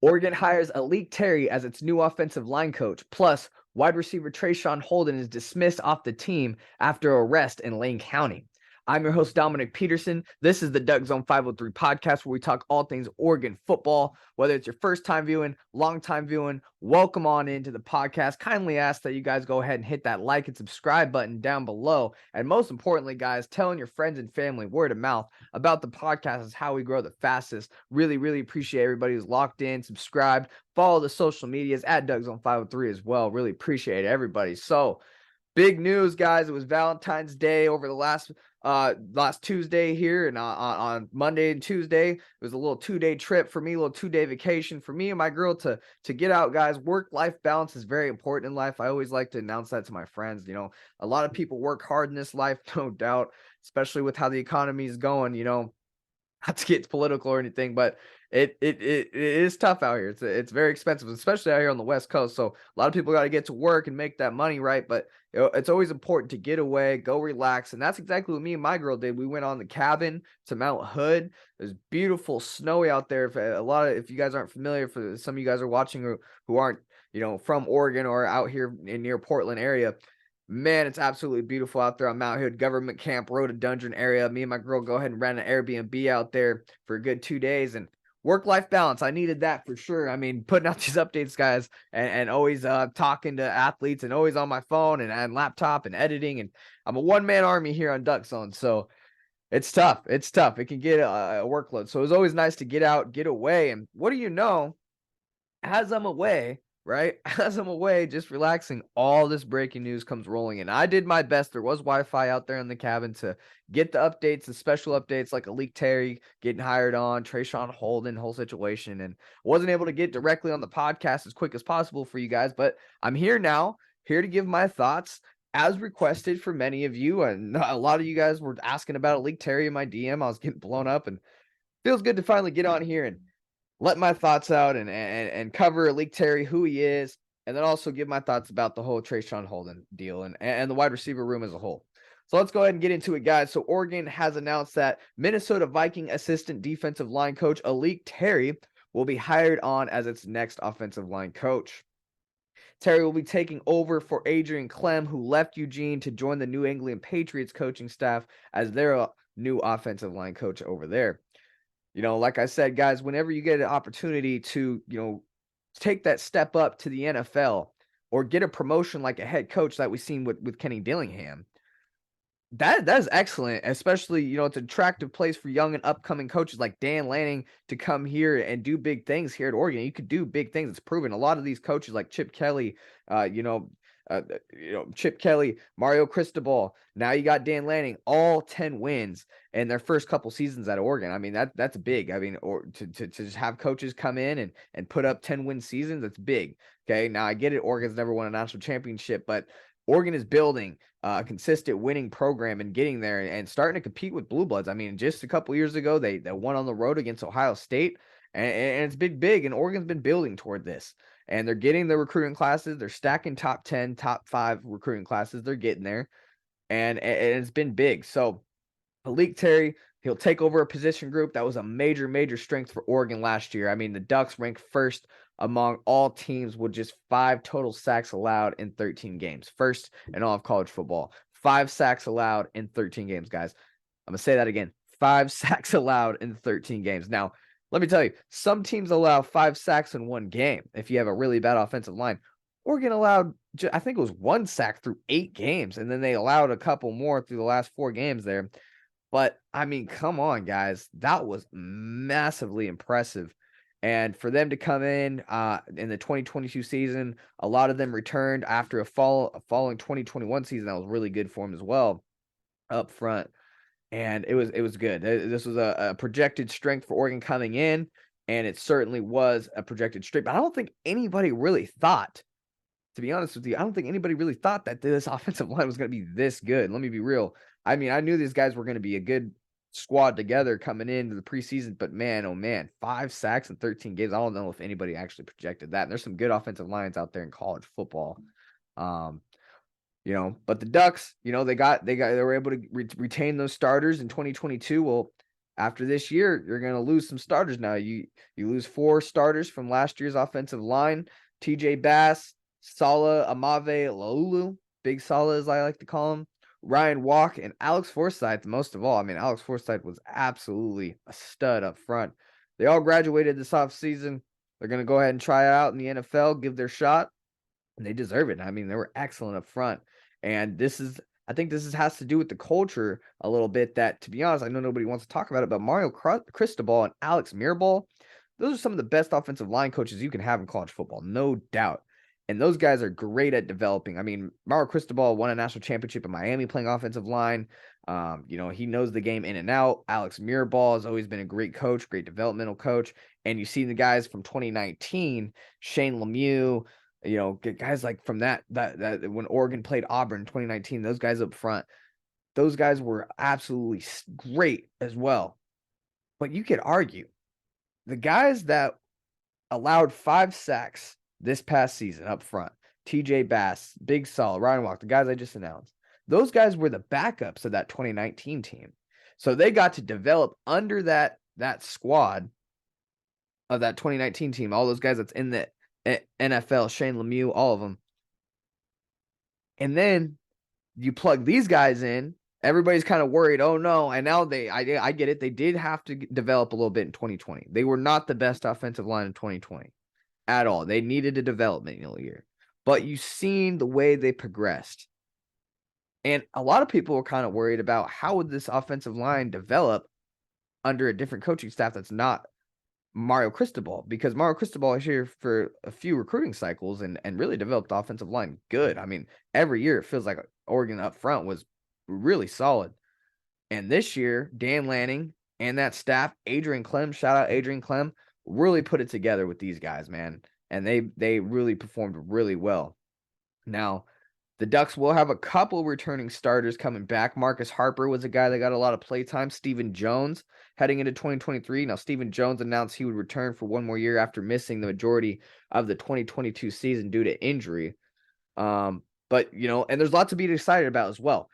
Oregon hires Alik Terry as its new offensive line coach. Plus, wide receiver Traeshon Holden is dismissed off the team after arrest in Lane County. I'm your host, Dominic Peterson. This is the Duck Zone 503 podcast where we talk all things Oregon football. Whether it's your first time viewing, long time viewing, welcome on into the podcast. Kindly ask that you guys go ahead and hit that like and subscribe button down below. And most importantly, guys, telling your friends and family word of mouth about the podcast is how we grow the fastest. Really, really appreciate everybody who's locked in, subscribed, follow the social medias at Duck Zone 503 as well. Really appreciate everybody. So, big news, guys. It was Valentine's Day over the last Tuesday here, and on Monday and Tuesday, it was a little 2-day trip for me, a little 2-day vacation for me and my girl to get out, guys. Work-life balance is very important in life. I always like to announce that to my friends. You know, a lot of people work hard in this life, no doubt, especially with how the economy is going, you know. Not to get political or anything, but it is tough out here. It's very expensive, especially out here on the West Coast. So a lot of people got to get to work and make that money, right? But it's always important to get away, go relax, and that's exactly what me and my girl did. We went on the cabin to Mount Hood. It was beautiful, snowy out there. If you guys aren't familiar, for some of you guys are watching who aren't from Oregon or out here in near Portland area. Man, it's absolutely beautiful out there on Mount Hood Government Camp, Rhododendron area. Me and my girl go ahead and rent an Airbnb out there for a good 2 days, and work-life balance. I needed that for sure. I mean, putting out these updates, guys, and always talking to athletes and always on my phone and laptop and editing. And I'm a one-man army here on Duck Zone, so it's tough. It's tough. It can get a workload. So it's always nice to get out, get away. And what do you know? As I'm away, right? As I'm away, just relaxing, all this breaking news comes rolling in. I did my best. There was Wi-Fi out there in the cabin to get the updates, the special updates like Alik Terry getting hired on, Traeshon Holden, whole situation, and wasn't able to get directly on the podcast as quick as possible for you guys. But I'm here now, here to give my thoughts as requested for many of you. And a lot of you guys were asking about Alik Terry in my DM. I was getting blown up, and feels good to finally get on here and let my thoughts out and cover Alik Terry, who he is, and then also give my thoughts about the whole Traeshon Holden deal and the wide receiver room as a whole. So let's go ahead and get into it, guys. So Oregon has announced that Minnesota Viking assistant defensive line coach Alik Terry will be hired on as its next offensive line coach. Terry will be taking over for Adrian Clem, who left Eugene to join the New England Patriots coaching staff as their new offensive line coach over there. Like I said, guys, whenever you get an opportunity to, take that step up to the NFL or get a promotion like a head coach that we've seen with Kenny Dillingham, that is excellent, especially, it's an attractive place for young and upcoming coaches like Dan Lanning to come here and do big things here at Oregon. You could do big things. It's proven. A lot of these coaches like Chip Kelly, Chip Kelly, Mario Cristobal. Now you got Dan Lanning, all 10 wins in their first couple seasons at Oregon. I mean, that's big. I mean, or to just have coaches come in and put up 10-win seasons, that's big. Okay. Now I get it. Oregon's never won a national championship, but Oregon is building a consistent winning program and getting there and starting to compete with Blue Bloods. I mean, just a couple years ago, they won on the road against Ohio State, and it's been big, and Oregon's been building toward this. And they're getting the recruiting classes. They're stacking top 10, top 5 recruiting classes. They're getting there, and it's been big. So Alik Terry, he'll take over a position group that was a major, major strength for Oregon last year. I mean, the Ducks ranked first among all teams with just 5 total sacks allowed in 13 games. First in all of college football. 5 sacks allowed in 13 games, guys. I'm going to say that again. 5 sacks allowed in 13 games. Now, let me tell you, some teams allow 5 sacks in one game if you have a really bad offensive line. Oregon allowed, I think it was 1 sack through 8 games, and then they allowed a couple more through the last 4 games there. But, I mean, come on, guys. That was massively impressive. And for them to come in the 2022 season, a lot of them returned after a following 2021 season that was really good for them as well up front. And it was good. This was a projected strength for Oregon coming in, and it certainly was a projected strength. But I don't think anybody really thought, to be honest with you, I don't think anybody really thought that this offensive line was going to be this good. Let me be real. I mean, I knew these guys were going to be a good squad together coming into the preseason, but man, oh man, 5 sacks in 13 games. I don't know if anybody actually projected that. And there's some good offensive lines out there in college football. But the Ducks, they were able to retain those starters in 2022. Well, after this year, you're going to lose some starters now. You lose 4 starters from last year's offensive line: TJ Bass, Sala Amave Laulu, Big Sala as I like to call him, Ryan Walk, and Alex Forsythe. Most of all, I mean, Alex Forsythe was absolutely a stud up front. They all graduated this offseason. They're going to go ahead and try it out in the NFL, give their shot, and they deserve it. I mean, they were excellent up front. And I think this has to do with the culture a little bit that, to be honest, I know nobody wants to talk about it, but Mario Cristobal and Alex Mirabal, those are some of the best offensive line coaches you can have in college football, no doubt. And those guys are great at developing. I mean, Mario Cristobal won a national championship in Miami playing offensive line. He knows the game in and out. Alex Mirabal has always been a great coach, great developmental coach. And you see the guys from 2019, Shane Lemieux, guys like from that when Oregon played Auburn in 2019, those guys up front, those guys were absolutely great as well. But you could argue the guys that allowed 5 sacks this past season up front, TJ Bass, Big Sol, Ryan Walk, the guys I just announced, those guys were the backups of that 2019 team. So they got to develop under that squad of that 2019 team, all those guys that's in the NFL, Shane Lemieux, all of them. And then you plug these guys in, everybody's kind of worried, oh no, and now I get it, they did have to develop a little bit in 2020. They were not the best offensive line in 2020 at all. They needed a developmental year. But you've seen the way they progressed. And a lot of people were kind of worried about how would this offensive line develop under a different coaching staff that's not Mario Cristobal, because Mario Cristobal is here for a few recruiting cycles and really developed the offensive line good. I mean, every year it feels like Oregon up front was really solid. And this year, Dan Lanning and that staff, Adrian Clem, shout out Adrian Clem, really put it together with these guys, man. And they really performed really well. Now, the Ducks will have a couple returning starters coming back. Marcus Harper was a guy that got a lot of play time. Stephen Jones heading into 2023. Now, Stephen Jones announced he would return for one more year after missing the majority of the 2022 season due to injury. And there's lots to be excited about as well.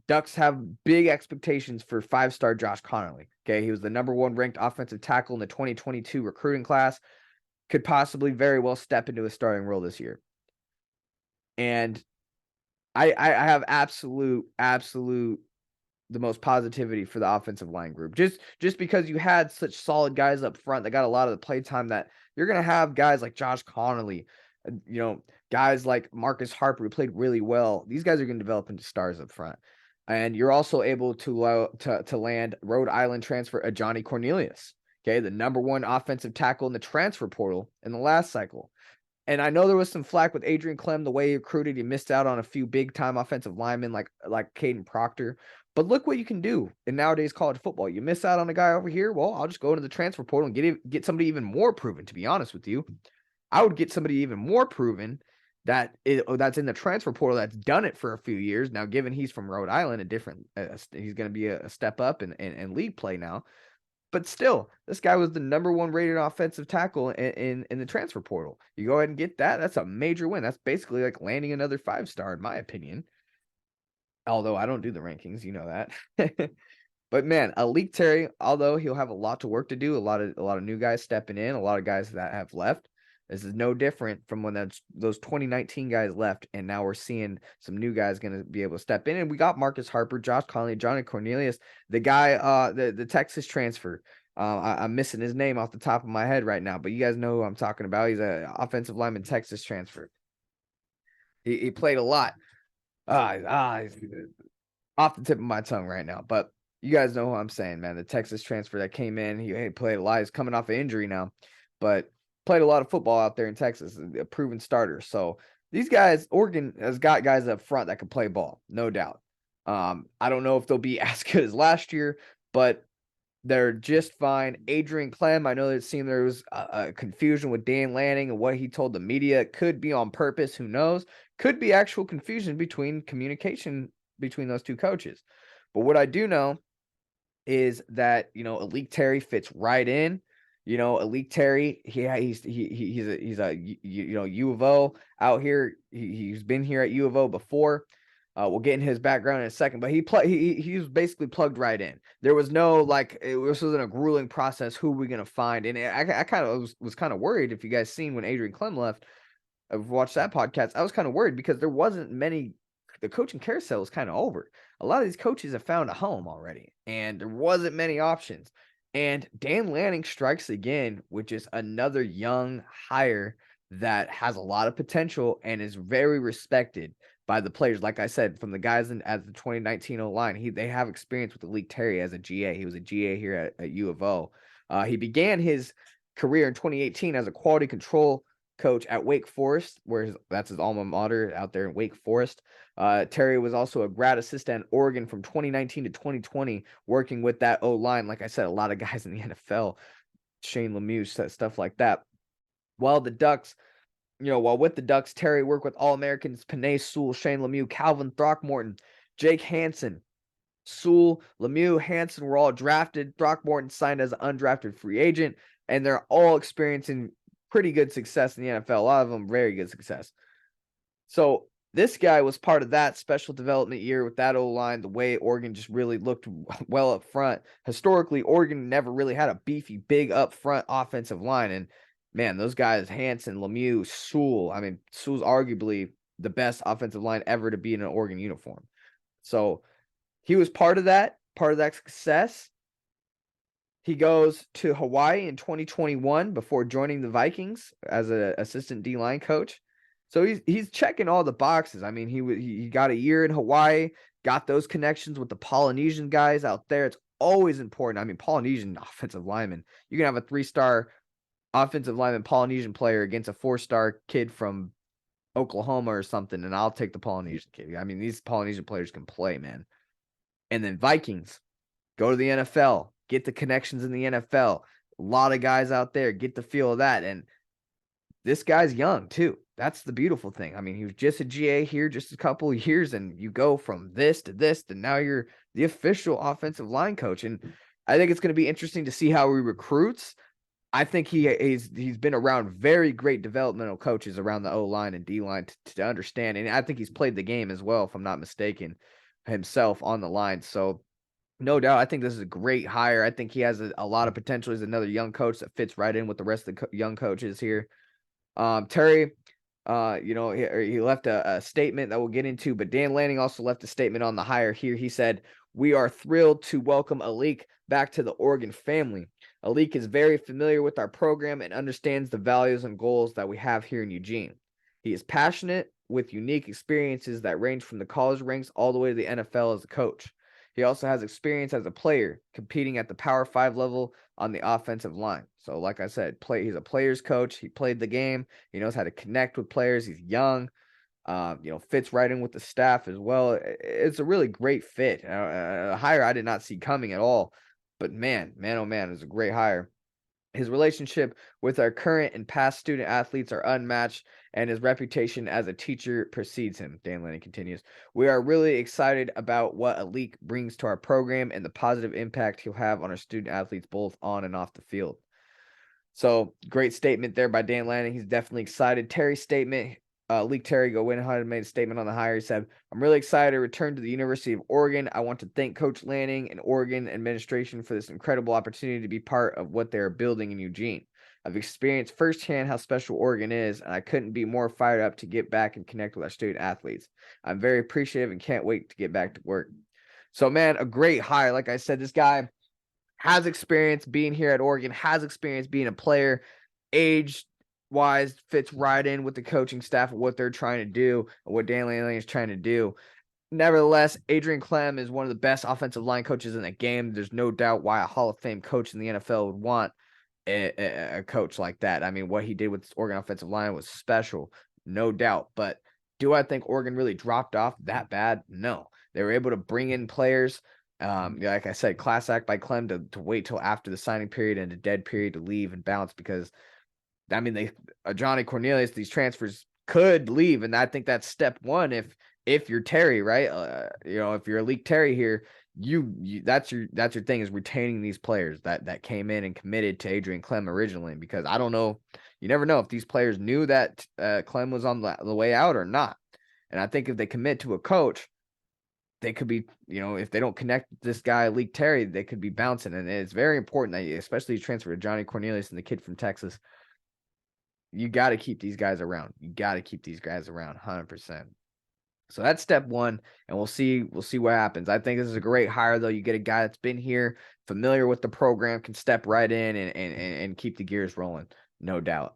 Ducks have big expectations for 5-star Josh Connolly. Okay, he was the number 1 ranked offensive tackle in the 2022 recruiting class. Could possibly very well step into a starting role this year. And I have absolute the most positivity for the offensive line group. Just because you had such solid guys up front that got a lot of the play time, that you're going to have guys like Josh Connolly, guys like Marcus Harper who played really well. These guys are going to develop into stars up front. And you're also able to land Rhode Island transfer Johnny Cornelius, okay, the number 1 offensive tackle in the transfer portal in the last cycle. And I know there was some flack with Adrian Clem, the way he recruited. He missed out on a few big-time offensive linemen like Caden Proctor. But look what you can do in nowadays college football. You miss out on a guy over here, well, I'll just go into the transfer portal and get somebody even more proven, to be honest with you. I would get somebody even more proven that's in the transfer portal that's done it for a few years. Now, given he's from Rhode Island, he's going to be a step up in league play now. But still, this guy was the number 1 rated offensive tackle in the transfer portal. You go ahead and get that. That's a major win. That's basically like landing another 5-star, in my opinion. Although I don't do the rankings, you know that. But man, Alik Terry, although he'll have a lot to work to do, a lot of new guys stepping in, a lot of guys that have left. This is no different from when those 2019 guys left, and now we're seeing some new guys going to be able to step in. And we got Marcus Harper, Josh Connolly, Johnny Cornelius, the guy, the Texas transfer. I'm missing his name off the top of my head right now, but you guys know who I'm talking about. He's an offensive lineman, Texas transfer. He played a lot. Off the tip of my tongue right now, but you guys know who I'm saying, man. The Texas transfer that came in, he played a lot. He's coming off an injury now, but played a lot of football out there in Texas, a proven starter. So these guys, Oregon has got guys up front that can play ball, no doubt. I don't know if they'll be as good as last year, but they're just fine. Adrian Clem, I know it seemed there was a confusion with Dan Lanning and what he told the media. It could be on purpose, who knows? Could be actual confusion between communication between those two coaches. But what I do know is that, Alik Terry fits right in. Alik Terry, he's a U of O out here. He's been here at U of O before. We'll get in his background in a second, but he was basically plugged right in. There was no this wasn't a grueling process. Who are we gonna find? And I kind of was kind of worried. If you guys seen when Adrian Clem left, I've watched that podcast. I was kind of worried because there wasn't many. The coaching carousel was kind of over. A lot of these coaches have found a home already, and there wasn't many options. And Dan Lanning strikes again, which is another young hire that has a lot of potential and is very respected by the players. Like I said, from the guys at the 2019 O-line, they have experience with Malik Terry as a GA. He was a GA here at U of O. He began his career in 2018 as a quality control coach at Wake Forest, that's his alma mater out there in Wake Forest. Terry was also a grad assistant at Oregon from 2019 to 2020, working with that O-line. Like I said, a lot of guys in the NFL, Shane Lemieux, stuff like that. While with the Ducks, Terry worked with All-Americans Penei Sewell, Shane Lemieux, Calvin Throckmorton, Jake Hansen. Sewell, Lemieux, Hansen were all drafted. Throckmorton signed as an undrafted free agent, and they're all experiencing pretty good success in the NFL. A lot of them very good success. So this guy was part of that special development year with that O-line, the way Oregon just really looked well up front. Historically, Oregon never really had a beefy, big up front offensive line. And man, those guys, Hansen, Lemieux, Sewell, I mean, Sewell's arguably the best offensive line ever to be in an Oregon uniform. So he was part of that success. He goes to Hawaii in 2021 before joining the Vikings as an assistant D-line coach. So he's checking all the boxes. I mean, he got a year in Hawaii, got those connections with the Polynesian guys out there. It's always important. I mean, Polynesian offensive lineman. You can have a 3-star offensive lineman Polynesian player against a 4-star kid from Oklahoma or something, and I'll take the Polynesian kid. I mean, these Polynesian players can play, man. And then Vikings, go to the NFL, get the connections in the NFL. A lot of guys out there, get the feel of that. And this guy's young too. That's the beautiful thing. I mean, he was just a GA here just a couple of years, and you go from this to now you're the official offensive line coach. And I think it's going to be interesting to see how he recruits. I think he's been around very great developmental coaches around the O-line and D-line to understand. And I think he's played the game as well, if I'm not mistaken, himself on the line. So no doubt, I think this is a great hire. I think he has a lot of potential. He's another young coach that fits right in with the rest of the young coaches here. Terry, he left a statement that we'll get into, but Dan Lanning also left a statement on the hire here. He said, "We are thrilled to welcome Alik back to the Oregon family. Alik is very familiar with our program and understands the values and goals that we have here in Eugene. He is passionate with unique experiences that range from the college ranks all the way to the NFL as a coach. He also has experience as a player, competing at the Power 5 level on the offensive line. So, like I said, he's a player's coach. He played the game. He knows how to connect with players. He's young. Fits right in with the staff as well. It's a really great fit. A hire I did not see coming at all. But man, oh man, it's a great hire. His relationship with our current and past student athletes are unmatched, and his reputation as a teacher precedes him," Dan Lanning continues. "We are really excited about what Alik brings to our program and the positive impact he'll have on our student athletes both on and off the field." So, great statement there by Dan Lanning. He's definitely excited. Terry's statement, Alik Terry go in and made a statement on the hire. He said, "I'm really excited to return to the University of Oregon. I want to thank Coach Lanning and Oregon administration for this incredible opportunity to be part of what they're building in Eugene. I've experienced firsthand how special Oregon is, and I couldn't be more fired up to get back and connect with our student athletes. I'm very appreciative and can't wait to get back to work." So, man, a great hire. Like I said, this guy has experience being here at Oregon, has experience being a player, age-wise, fits right in with the coaching staff of what they're trying to do and what Dan Lanning is trying to do. Nevertheless, Adrian Clem is one of the best offensive line coaches in the game. There's no doubt why a Hall of Fame coach in the NFL would want a coach like that. I mean, what he did with this Oregon offensive line was special, no doubt. But do I think Oregon really dropped off that bad? No. They were able to bring in players. Like I said, class act by Clem to wait till after the signing period and a dead period to leave and bounce, because I mean, Johnny Cornelius, these transfers could leave, and I think that's step one. If you're Terry, right? If you're Alik Terry here, that's your thing, is retaining these players that came in and committed to Adrian Clem originally, because I don't know, you never know if these players knew that Clem was on the way out or not. And I think if they commit to a coach, they could be, if they don't connect this guy, Leak Terry, they could be bouncing. And it's very important that, especially transfer to Johnny Cornelius and the kid from Texas, you got to keep these guys around. You got to keep these guys around 100%. So that's step one, and we'll see what happens. I think this is a great hire, though. You get a guy that's been here, familiar with the program, can step right in and keep the gears rolling, no doubt.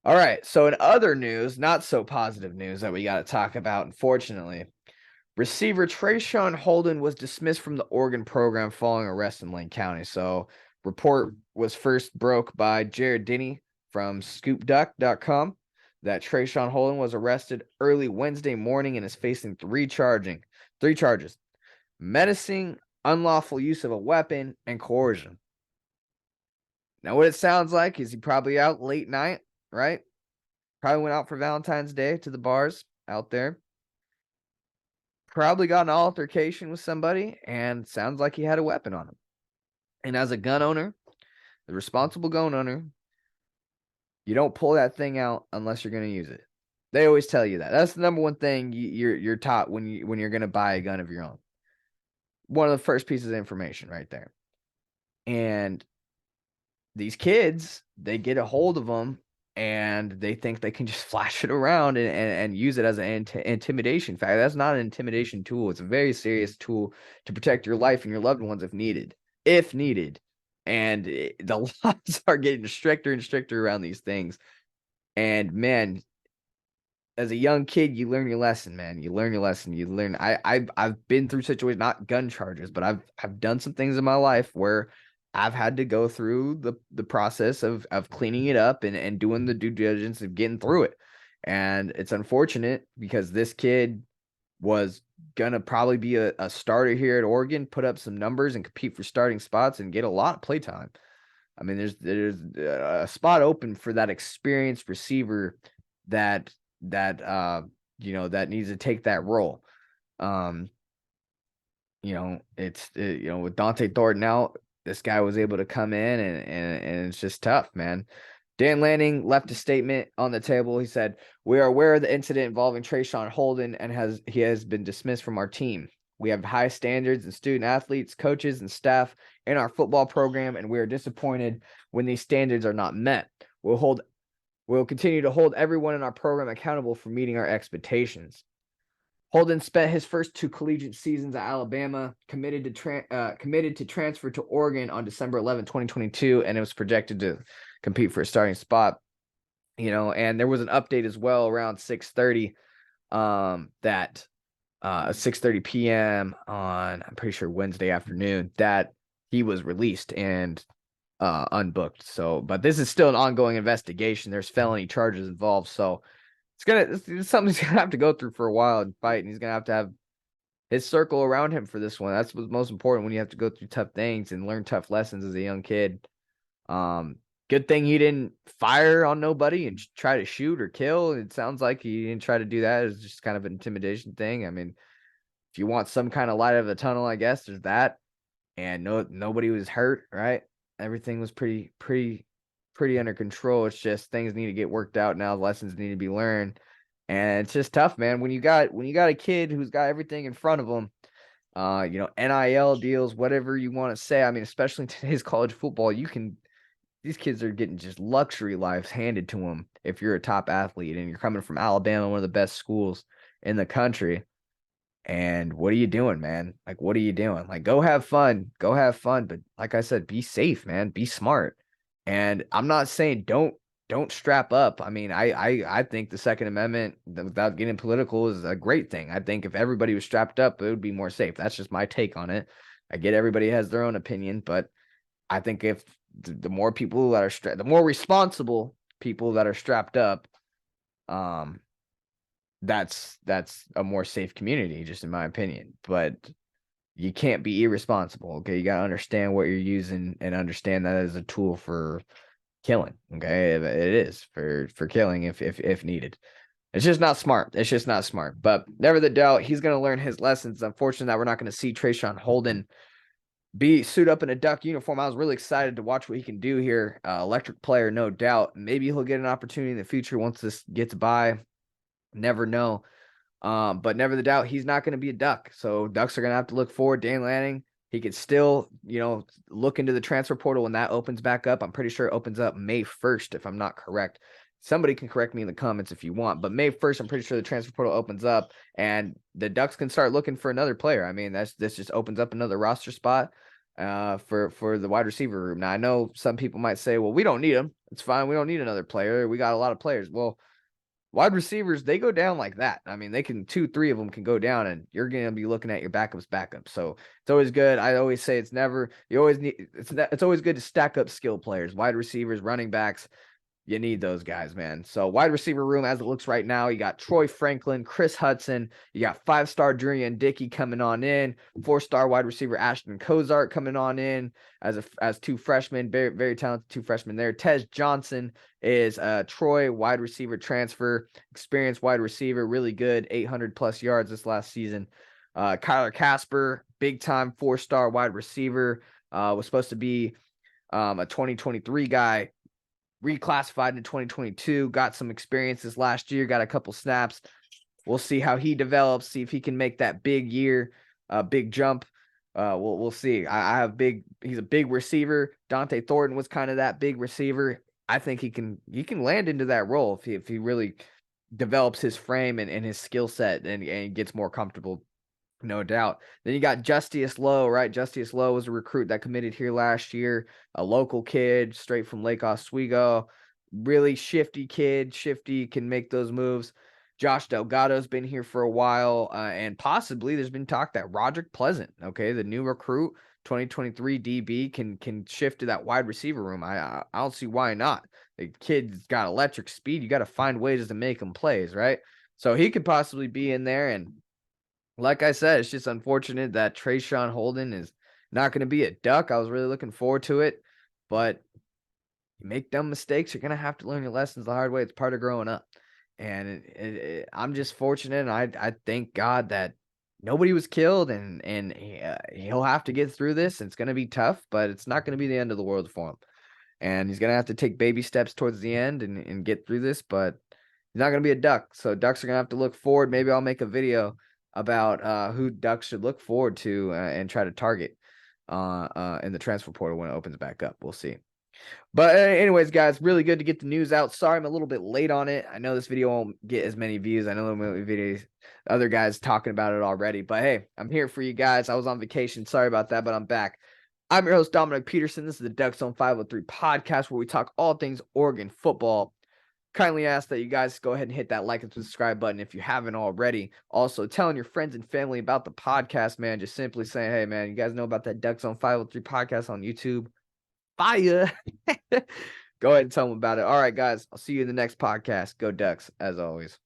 All right, so in other news, not so positive news that we got to talk about, unfortunately, receiver Traeshon Holden was dismissed from the Oregon program following arrest in Lane County. So report was first broke by Jared Denny from scoopduck.com that Traeshon Holden was arrested early Wednesday morning and is facing three charges: menacing, unlawful use of a weapon, and coercion. Now, what it sounds like is he probably out late night, right? Probably went out for Valentine's Day to the bars out there. Probably got an altercation with somebody, and sounds like he had a weapon on him. And as a gun owner, the responsible gun owner, you don't pull that thing out unless you're going to use it. They always tell you that. That's the number one thing you're taught when you're going to buy a gun of your own. One of the first pieces of information right there. And these kids, they get a hold of them and they think they can just flash it around and use it as an intimidation factor. That's not an intimidation tool. It's a very serious tool to protect your life and your loved ones if needed. And the laws are getting stricter and stricter around these things. And man, as a young kid, you learn your lesson, man. You learn your lesson. You learn. I've been through situations, not gun charges, but I've done some things in my life where I've had to go through the process of cleaning it up and doing the due diligence of getting through it. And it's unfortunate because this kid was gonna probably be a starter here at Oregon, put up some numbers and compete for starting spots and get a lot of play time. I mean, there's a spot open for that experienced receiver that needs to take that role. With Dante Thornton out, this guy was able to come in and it's just tough, man. Dan Lanning left a statement on the table. He said, "We are aware of the incident involving Traeshon Holden and he has been dismissed from our team. We have high standards in student athletes, coaches, and staff in our football program, and we are disappointed when these standards are not met. We'll continue to hold everyone in our program accountable for meeting our expectations." Holden spent his first two collegiate seasons at Alabama, committed to transfer to Oregon on December 11, 2022, and it was projected to compete for a starting spot. And there was an update as well around 6:30 that 6:30 p.m. on, I'm pretty sure, Wednesday afternoon, that he was released and unbooked. So, but this is still an ongoing investigation. There's felony charges involved. So it's something he's gonna have to go through for a while and fight, and he's gonna have to have his circle around him for this one. That's what's most important when you have to go through tough things and learn tough lessons as a young kid. Good thing he didn't fire on nobody and try to shoot or kill. It sounds like he didn't try to do that. It's just kind of an intimidation thing. I mean, if you want some kind of light of the tunnel, I guess there's that. And nobody was hurt, right? Everything was pretty under control. It's just things need to get worked out now. Lessons need to be learned, and it's just tough, man. When you got a kid who's got everything in front of him, NIL deals, whatever you want to say. I mean, especially in today's college football, these kids are getting just luxury lives handed to them if you're a top athlete and you're coming from Alabama, one of the best schools in the country. And what are you doing, man? Like, what are you doing? Like, go have fun. But like I said, be safe, man. Be smart. And I'm not saying don't strap up. I mean, I think the Second Amendment, without getting political, is a great thing. I think if everybody was strapped up, it would be more safe. That's just my take on it. I get everybody has their own opinion, but I think if the more people that are the more responsible people that are strapped up, that's a more safe community, just in my opinion. But you can't be irresponsible. Okay, you gotta understand what you're using and understand that as a tool for killing. Okay, it is for killing if needed. It's just not smart. But never the doubt, he's gonna learn his lessons. Unfortunate that we're not gonna see Traeshon Holden suit up in a Duck uniform. I was really excited to watch what he can do here. Electric player, no doubt. Maybe he'll get an opportunity in the future once this gets by. Never know. But never the doubt, he's not going to be a Duck. So Ducks are going to have to look forward. Dan Lanning, he could still, look into the transfer portal when that opens back up. I'm pretty sure it opens up May 1st, if I'm not correct. Somebody can correct me in the comments if you want, but May 1st, I'm pretty sure the transfer portal opens up and the Ducks can start looking for another player. I mean, this just opens up another roster spot for the wide receiver room. Now, I know some people might say, well, we don't need him. It's fine. We don't need another player. We got a lot of players. Well, wide receivers, they go down like that. I mean, they can 2-3 of them can go down, and you're going to be looking at your backups. So it's always good. I always say it's always good to stack up skill players, wide receivers, running backs. You need those guys, man. So wide receiver room, as it looks right now, you got Troy Franklin, Chris Hudson. You got 5-star Jurian Dickey coming on in. 4-star wide receiver Ashton Kozart coming on in as 2 freshmen. Very, very talented 2 freshmen there. Tez Johnson is a Troy wide receiver transfer, experienced wide receiver, really good, 800+ yards this last season. Kyler Casper, big-time 4-star wide receiver, was supposed to be a 2023 guy. Reclassified in 2022, got some experiences last year, got a couple snaps. We'll see how he develops, see if he can make that big year, big jump. We'll see. He's a big receiver. Dante Thornton was kind of that big receiver. I think he can land into that role if he really develops his frame and his skill set and gets more comfortable. No doubt. Then you got Justice Lowe, right? Justice Lowe was a recruit that committed here last year, a local kid straight from Lake Oswego. Really shifty kid, can make those moves. Josh Delgado's been here for a while, and possibly there's been talk that Roderick Pleasant, okay, the new recruit, 2023 DB, can shift to that wide receiver room. I don't see why not. The kid's got electric speed. You got to find ways to make him plays, right? So he could possibly be in there, and like I said, it's just unfortunate that Traeshon Holden is not going to be a Duck. I was really looking forward to it, but you make dumb mistakes, you're going to have to learn your lessons the hard way. It's part of growing up. And I'm just fortunate, and I thank God that nobody was killed, and he'll have to get through this. And it's going to be tough, but it's not going to be the end of the world for him. And he's going to have to take baby steps towards the end and get through this, but he's not going to be a Duck. So Ducks are going to have to look forward. Maybe I'll make a video about who Ducks should look forward to and try to target in the transfer portal when it opens back up. We'll see. But anyways, guys, really good to get the news out. Sorry I'm a little bit late on it. I know this video won't get as many views. I know there will be videos, other guys talking about it already. But hey, I'm here for you guys. I was on vacation. Sorry about that, but I'm back. I'm your host, Dominic Peterson. This is the Ducks on 503 podcast, where we talk all things Oregon football. Kindly ask that you guys go ahead and hit that like and subscribe button if you haven't already. Also, telling your friends and family about the podcast, man. Just simply saying, hey, man, you guys know about that Ducks on 503 podcast on YouTube? Fire. Go ahead and tell them about it. All right, guys, I'll see you in the next podcast. Go Ducks, as always.